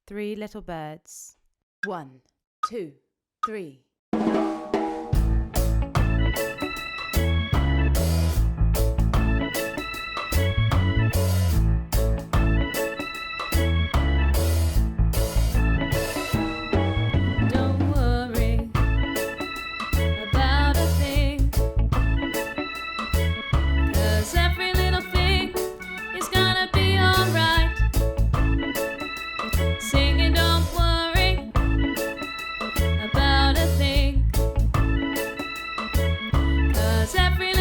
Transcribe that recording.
Three little birds. 1, 2, 3. Don't worry about a thing, 'cause every little thing is gonna be alright. Singing, don't worry about a thing, 'cause every